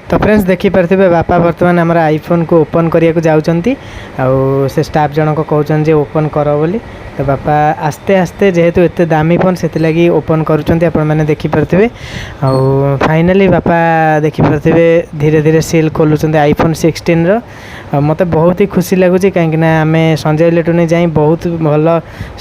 तो फ्रेंड्स देखिपारे बापा बर्तमान आम आईफोन को ओपन करने जाऊँगी से स्टाफ जनक कहते जे ओपन कर बोली तो बापा आस्ते आस्ते जेहेतु एत दामी फोन से लगी ओपन करें देखिपारे फाइनाली बापा देखिपारे धीरे धीरे सील खोलुंट आईफोन 16 मत बहुत ही खुशी लगुच कहीं आम संजय इलेक्ट्रोनिक जाई बहुत भल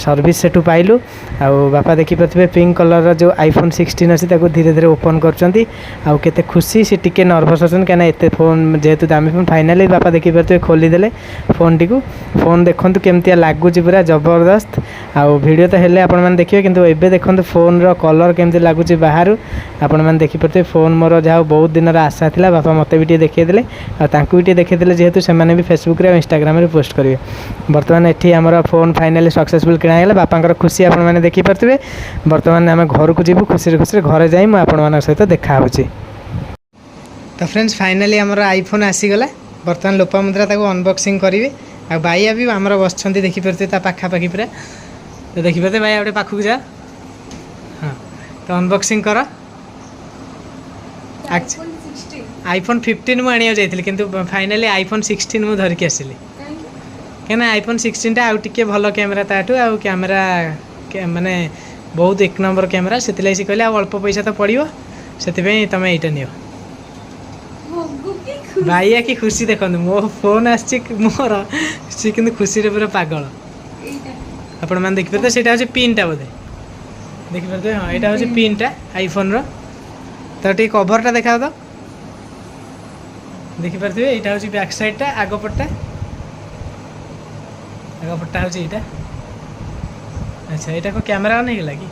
सर्विस से पाइलु आ बापा देखिपारे पिंक कलर जो आईफोन 16 अच्छी धीरे धीरे ओपन करते खुशी सी टिके नर्भस अच्छा कहीं एत फोन जेहेतु दामी फोन फाइनाली बापा देखिपारे खोलीदे फोन टी फोन देखूँ केमती लगुच पूरा जबरदस्त आउ वीडियो तो हेल्ले आपण देखिए किंतु एबे देखो फोन रो कलर केमती लगुच बाहर आपण मैंने देखिपारे फोन मोर जहाँ बहुत दिन आशा था बापा मत भी देखदेले भी देखदेले जेहेतु से भी फेसबुक रे इंस्टाग्राम रे पोस्ट करेंगे बर्तमान एटी आमर फोन फाइनाली सक्सेसफुल किणागला बापा खुशी आपण मैंने देखिपारे बर्तमान आम घर को जीवु खुशी खुशी घरे जाई आपण सहित देखा तो फ्रेंड्स फाइनाली आमर आईफोन आसीगला बर्तमान लोपामुद्रा अनबॉक्सिंग करेंगे आ बाइया भी आमर बस देखिपारे पाखापाखि पूरा तो देखिपारे भाई गोटे पाखक जा हाँ तो अनबॉक्सिंग कर आईफोन 15 मुझे आने जाइए किंतु फाइनाली आईफोन 16 मुझे धरिकी आसली कहीं आईफोन 16 टा आउ टिके भल कैमेरा ताठू आउ कैमेरा माने बहुत एक नंबर कैमेरा से कहले अल्प पैसा तो पड़ो से तुम यहीटा नियो भाइया की खुशी देखो मो फोन आसी मोर सी कि खुशी रे पूरा पागल आपण मैंने देखिपारे से हूँ पिनटा बोधे देखिपारे हाँ यहाँ हूँ पिनटा आईफोन रो तो टे कभरटा देखा तो देखिपारे यहाँ हूँ बैक साइडटा आगपटा हूँ यहाँ अच्छा यहाँ को कैमेरा ऑन होगा कि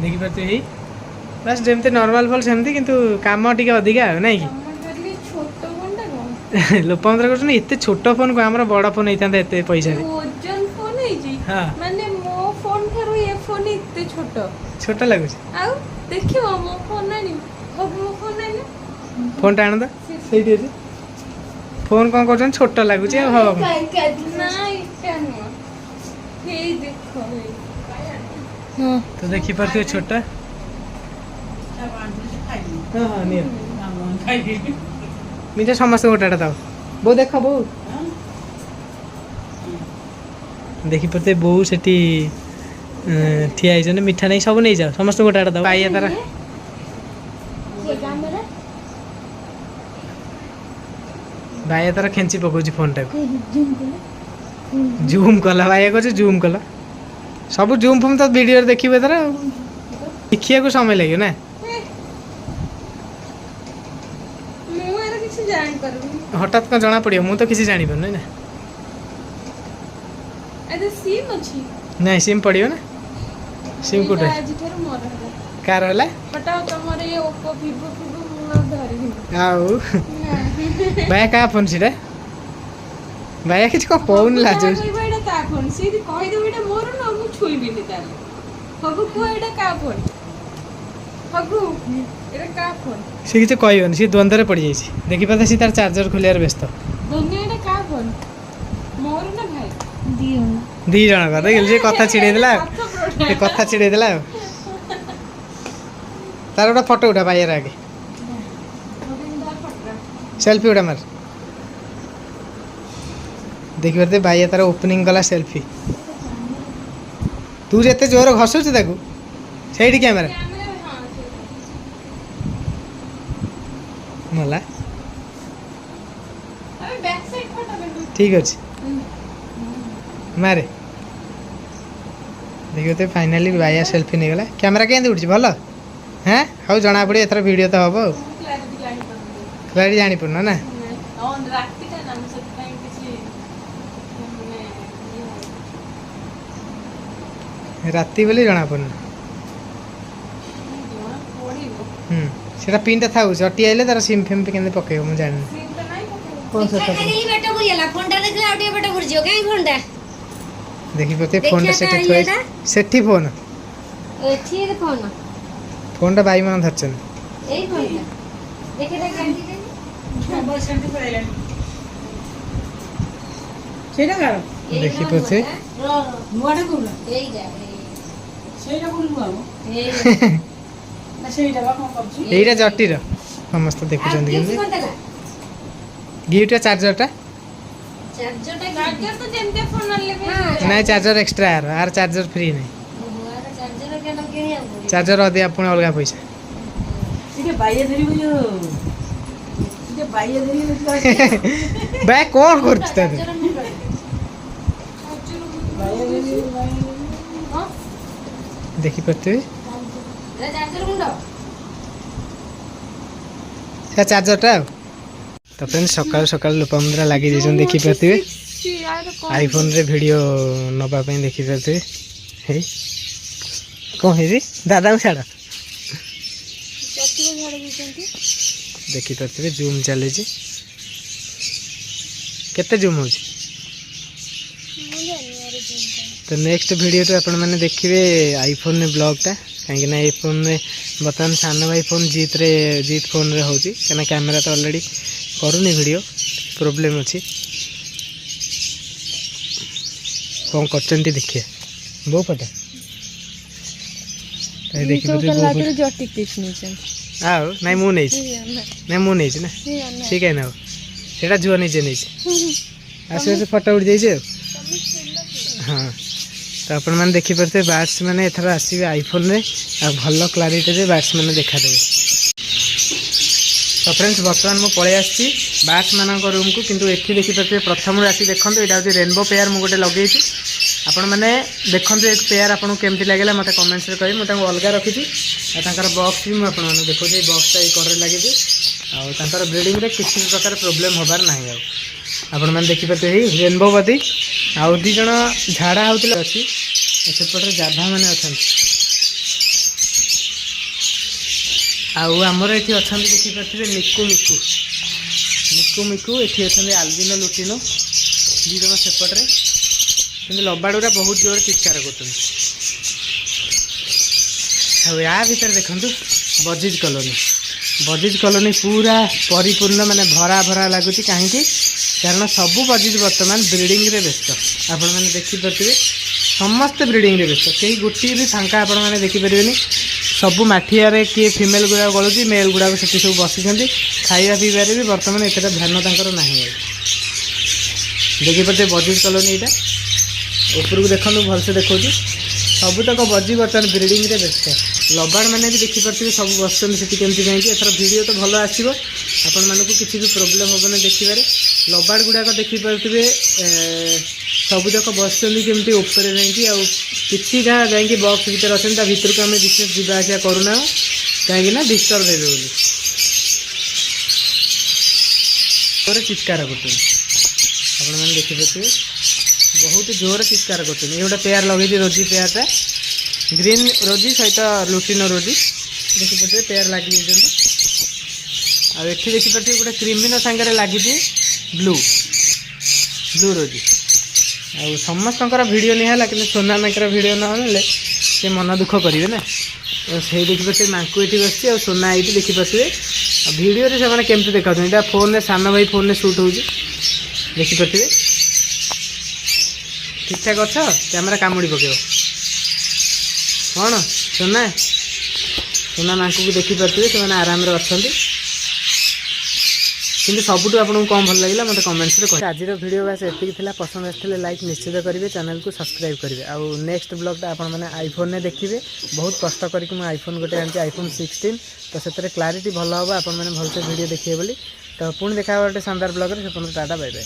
देखिपारे यही बस जमती नॉर्मल फोन सेमती किंतु काम टिके अधिका ना कि लोपामुद्रा कर एत छोट फोन को आम बड़ फोन होता एत पैसा हाँ माने मो फोन थारो ये फोन इते छोट लगुच आउ देखियो मो फोन नानी मो फोन नानी फोन टा आन तो सही अछि फोन कौन कर छोट लगुच हो ना इटा न हे देखो हां तो देखि परते छोटा हां हां नियर मीठा समस्त गोटाटा दाओ बो देख बो देखिपारे बो से ठिया होती मीठा नहीं सब नहीं जाओ समस्त गोटाटा दाओ आइया तार भाइया तार खेची पकाउछ फोन टा जूम कला भाइया कह जूम कला सब जूम फोम तो वीडियो देखिए तार देखिया को समय लगे ना हठात कौन जना पड़ो मुझे तो किसी जानी पार ना नहीं सिम पड़ो ना सिम कोटे कार है भाई क्या फोन से भाई कि कौन लाज सी किसी कहन सी द्वंद्व पड़ जाए देखिपारे सी तार चार्जर खोलियार व्यस्त दी जन का देख सी कथा छिड़ेदेला कथा छिड़ेदेला तार गोटे फोटो उठा भाई आगे सेल्फी उठा मार देखिपारे भाई तार ओपनिंग कला सेल्फी तू जिते जोर घसुच से कैमेरा मला ठीक अच्छे मारे देखिए तो फाइनाली भाइया सेल्फी नहीं गला कैमेरा केंदी उठी भल हाँ हाउ जना पड़े एथर वीडियो तो हम क्लारिटी जानी पड़ना ना राति बोली जना पड़ना सेटा पिनटा था जटी आइले तार सिम फिम पे केंदे पकेबो म जानि कोन से तो खाली बेटा गुरियाला फोनटा देखला आउटे बेटा गुरजियो काई फोनटा देखि पते फोनटा सेठी थोय सेठी फोन एठी रे फोन फोनटा बाई मन धरचन एई फोनटा देखे रे गांधी रे बस सेठी पळैला सेटा गार देखि पते मुआडे कोला एई जा सेटा कोन मुआबो एई ना सेटा बा कोन करछु एईटा जटीर ସମସ୍ତେ ଦେଖୁଛନ୍ତି କିନ୍ତୁ କଣ ଦେଲା ଗିଫ୍ଟ ଚାର୍ଜରଟା ଚାର୍ଜରଟା ଚାର୍ଜର ତ ଯେମିତି ଫୋନ ଆଣିଲେ ବି ନାଇଁ ଚାର୍ଜର ଏକ୍ସଟ୍ରା ଆର ଚାର୍ଜର ଫ୍ରି ନାହିଁ ଚାର୍ଜର କେନ କିଣିବାକୁ ପଡିବ ଚାର୍ଜର ଅଧିକା ପୁଣି ଅଲଗା ପଇସା ଟିକେ ବାଇଆ ଧରିବୁ ଯୋଉ ଟିକେ ବାଇଆ ଧରିବୁ ଭାଇ କ'ଣ କରୁଛୁ ତା ଦେହରେ? ଚାର୍ଜର ମୁଣ୍ଡ ବାଇଆ ଧରିବୁ ହଁ ଦେଖିପାରୁଥିବେ ଚାର୍ଜର ମୁଣ୍ଡ ସେ ଚାର୍ଜରଟା ଆଉ ତ ଫ୍ରେଣ୍ଡ ସକାଳୁ ସକାଳୁ ଲୋପାମୁଦ୍ରା ଲାଗି ଦେଇଛନ୍ତି ଦେଖିପାରୁଥିବେ ଆଇଫୋନରେ ଭିଡ଼ିଓ ନେବା ପାଇଁ ଦେଖିପାରୁଥିବେ ହେଇ କ'ଣ ହେଇଛି ଦାଦାଙ୍କୁ ଛାଡ଼ ଦେଖିପାରୁଥିବେ ଜୁମ୍ ଚାଲିଛି କେତେ ଜୁମ୍ ହେଉଛି ତ ନେକ୍ସଟ ଭିଡ଼ିଓରେ ଆପଣମାନେ ଦେଖିବେ ଆଇଫୋନରେ ବ୍ଲଗ୍ଟା କାହିଁକିନା ଏଇ ଫୋନ୍ରେ ବର୍ତ୍ତମାନ ସାନ ଭାଇ ଫୋନ୍ ଜିତ୍ ଫୋନ୍ରେ ହେଉଛି କାହିଁକିନା କ୍ୟାମେରା ତ ଅଲରେଡ଼ି କରୁନି ଭିଡ଼ିଓ ପ୍ରୋବ୍ଲେମ୍ ଅଛି କ'ଣ କରୁଛନ୍ତି ଦେଖିବା ବୋଉ ପଟା ଆଉ ନାଇଁ ମୁଁ ନେଇଛି ନାଇଁ ମୁଁ ନେଇଛି ନା ଠିକ୍ है ନା ସେଇଟା ଝୁଅ ନିଜେ ନେଇଛି ଆସିବ ସେ ଫଟୋ ଉଠି ଯାଇଛି ଆଉ ହଁ ତ ଆପଣମାନେ ଦେଖିପାରୁଥିବେ ବାର୍ଡ଼ସ୍ ମାନେ ଏଥର ଆସିବେ ଆଇଫୋନ୍ରେ ଆଉ ଭଲ କ୍ଲାରିଟିରେ ବାର୍ଡ଼ସ୍ ମାନେ ଦେଖାଦେବେ ତ ଫ୍ରେଣ୍ଡସ୍ ବର୍ତ୍ତମାନ ମୁଁ ପଳେଇ ଆସିଛି ବାର୍ଡ଼ସ୍ ମାନଙ୍କ ରୁମ୍କୁ କିନ୍ତୁ ଏଠି ଦେଖିପାରୁଥିବେ ପ୍ରଥମରୁ ଆସି ଦେଖନ୍ତୁ ଏଇଟା ହେଉଛି ରେନବୋ ପେୟାର ମୁଁ ଗୋଟେ ଲଗେଇଛି ଆପଣମାନେ ଦେଖନ୍ତୁ ଏ ପେୟାର ଆପଣଙ୍କୁ କେମିତି ଲାଗିଲା ମୋତେ କମେଣ୍ଟସରେ କହିବେ ମୁଁ ତାଙ୍କୁ ଅଲଗା ରଖିଛି ଆଉ ତାଙ୍କର ବକ୍ସ ବି ମୁଁ ଆପଣମାନଙ୍କୁ ଦେଖାଉଛି ଏଇ ବକ୍ସଟା ଏଇ କରରେ ଲାଗିଛି ଆଉ ତାଙ୍କର ବ୍ରିଡ଼ିଂରେ କିଛି ବି ପ୍ରକାର ପ୍ରୋବ୍ଲେମ୍ ହେବାର ନାହିଁ ଆଉ ଆପଣମାନେ ଦେଖିପାରୁଥିବେ ଏଇ ରେନବୋ ବଦି ଆଉ ଦୁଇ ଜଣ ଝାଡ଼ା ହେଉଥିଲେ ଅଛି ସେପଟରେ ଜାଭା ମାନେ ଅଛନ୍ତି ଆଉ ଆମର ଏଠି ଅଛନ୍ତି ଦେଖିପାରୁଥିବେ ମିକୁ ଏଠି ଅଛନ୍ତି ଆଲବିନୋ ଲୁଟିନୋ ଦୁଇ ଜଣ ସେପଟରେ କିନ୍ତୁ ଲବାଡ଼ୁରା ବହୁତ ଜୋରରେ ଚିତ୍କାର କରୁଛନ୍ତି ଆଉ ୟା ଭିତରେ ଦେଖନ୍ତୁ ବଜିଜ୍ କଲୋନୀ ପୁରା ପରିପୂର୍ଣ୍ଣ ମାନେ ଭରା ଲାଗୁଛି କାହିଁକି କାରଣ ସବୁ ବଜିଜ୍ ବର୍ତ୍ତମାନ ବ୍ରିଡ଼ିଂରେ ବ୍ୟସ୍ତ ଆପଣମାନେ ଦେଖିପାରୁଥିବେ ସମସ୍ତେ ବ୍ରିଡ଼ିଂରେ ବ୍ୟସ୍ତ କେହି ଗୋଟିଏ ବି ଫାଙ୍କା ଆପଣମାନେ ଦେଖିପାରିବେନି ସବୁ ମାଠିଆରେ କିଏ ଫିମେଲ୍ ଗୁଡ଼ାକ ଗଳୁଛି ମେଲ୍ ଗୁଡ଼ାକ ସେଠି ସବୁ ବସିଛନ୍ତି ଖାଇବା ପିଇବାରେ ବି ବର୍ତ୍ତମାନ ଏତେଟା ଧ୍ୟାନ ତାଙ୍କର ନାହିଁ ଆଉ ଦେଖିପାରୁଥିବେ ବଜିଜ୍ କଲୋନୀ ଏଇଟା ଉପରକୁ ଦେଖନ୍ତୁ ଭଲସେ ଦେଖାଉଛି ସବୁତକ ବଜି ବର୍ତ୍ତମାନ ବ୍ରିଡ଼ିଂରେ ବ୍ୟସ୍ତ ଲବାଡ଼ ମାନେ ବି ଦେଖିପାରୁଥିବେ ସବୁ ବସୁଛନ୍ତି ସେଠି କେମିତି ଯାଇକି ଏଥର ଭିଡ଼ିଓ ତ ଭଲ ଆସିବ ଆପଣମାନଙ୍କୁ କିଛି ବି ପ୍ରୋବ୍ଲେମ୍ ହେବନି ଦେଖିବାରେ ଲବାଡ଼ ଗୁଡ଼ାକ ଦେଖିପାରୁଥିବେ ସବୁଯାକ ବସୁଛନ୍ତି କେମିତି ଉପରେ ଯାଇକି ଆଉ କିଛି ଯାହା ଯାଇକି ବକ୍ସ ଭିତରେ ଅଛନ୍ତି ତା ଭିତରକୁ ଆମେ ବିଶେଷ ଯିବା ଆସିବା କରୁନା କାହିଁକି ନା ଡିଷ୍ଟର୍ବ ହେବେ ବୋଲି ଚିତ୍କାର କରୁଛନ୍ତି ଆପଣମାନେ ଦେଖିପାରୁଥିବେ ବହୁତ ଜୋରରେ ଚିତ୍କାର କରୁଛନ୍ତି ଏ ଗୋଟେ ପେୟାର ଲଗେଇଛି ରୋଜି ପେୟାରଟା ଗ୍ରୀନ୍ ରୋଜି ସହିତ ଲୁଟିନୋ ରୋଜି ଦେଖିପାରୁଥିବେ ପେୟାର ଲାଗିଯାଇଛନ୍ତି ଆଉ ଏଠି ଦେଖିପାରୁଥିବେ ଗୋଟେ କ୍ରିମିନୋ ସାଙ୍ଗରେ ଲାଗିଛି ବ୍ଲୁ ରୋଜି ଆଉ ସମସ୍ତଙ୍କର ଭିଡ଼ିଓ ନିଆହେଲା କିନ୍ତୁ ସୋନାମାଙ୍କର ଭିଡ଼ିଓ ନହେଲେ ସେ ମନ ଦୁଃଖ କରିବେ ନା ସେଇ ଦେଖିପାରୁଥିବେ ମାଙ୍କୁ ଏଠି ବସିଛି ଆଉ ସୋନା ଏଇଠି ଦେଖିପାରୁଥିବେ ଆଉ ଭିଡ଼ିଓରେ ସେମାନେ କେମିତି ଦେଖାଉଛନ୍ତି ଏଇଟା ଫୋନ୍ରେ ସାନ ଭାଇ ଫୋନ୍ରେ ସୁଟ୍ ହେଉଛି ଦେଖିପାରୁଥିବେ ଠିକ୍ଠାକ୍ ଅଛ କ୍ୟାମେରା କାମୁଡ଼ି ପକେଇବ କ'ଣ ସୋନା ମାଙ୍କୁ ବି ଦେଖିପାରୁଥିବେ ସେମାନେ ଆରାମରେ ଅଛନ୍ତି କିନ୍ତୁ ସବୁଠୁ ଆପଣଙ୍କୁ କ'ଣ ଭଲ ଲାଗିଲା ମୋତେ କମେଣ୍ଟସରେ କହିବେ ଆଜିର ଭିଡ଼ିଓ ବାସ୍ ଏତିକି ଥିଲା ପସନ୍ଦ ଆସିଥିଲେ ଲାଇକ୍ ନିଶ୍ଚିତ କରିବେ ଚ୍ୟାନେଲକୁ ସବସ୍କ୍ରାଇବ୍ କରିବେ ଆଉ ନେକ୍ସଟ ବ୍ଲଗ୍ଟା ଆପଣମାନେ ଆଇଫୋନ୍ରେ ଦେଖିବେ ବହୁତ କଷ୍ଟ କରିକି ମୁଁ ଆଇଫୋନ୍ ଗୋଟେ ଆଣିଛି ଆଇଫୋନ୍ 16 ତ ସେଥିରେ କ୍ଲାରିଟି ଭଲ ହେବ ଆପଣମାନେ ଭଲସେ ଭିଡ଼ିଓ ଦେଖିବେ ବୋଲି ତ ପୁଣି ଦେଖା ହେବ ଗୋଟେ ଶାନଦାର ବ୍ଲଗ୍ରେ ସେ ପର୍ଯ୍ୟନ୍ତ ଟାଟା ବାଇ ବାଇ।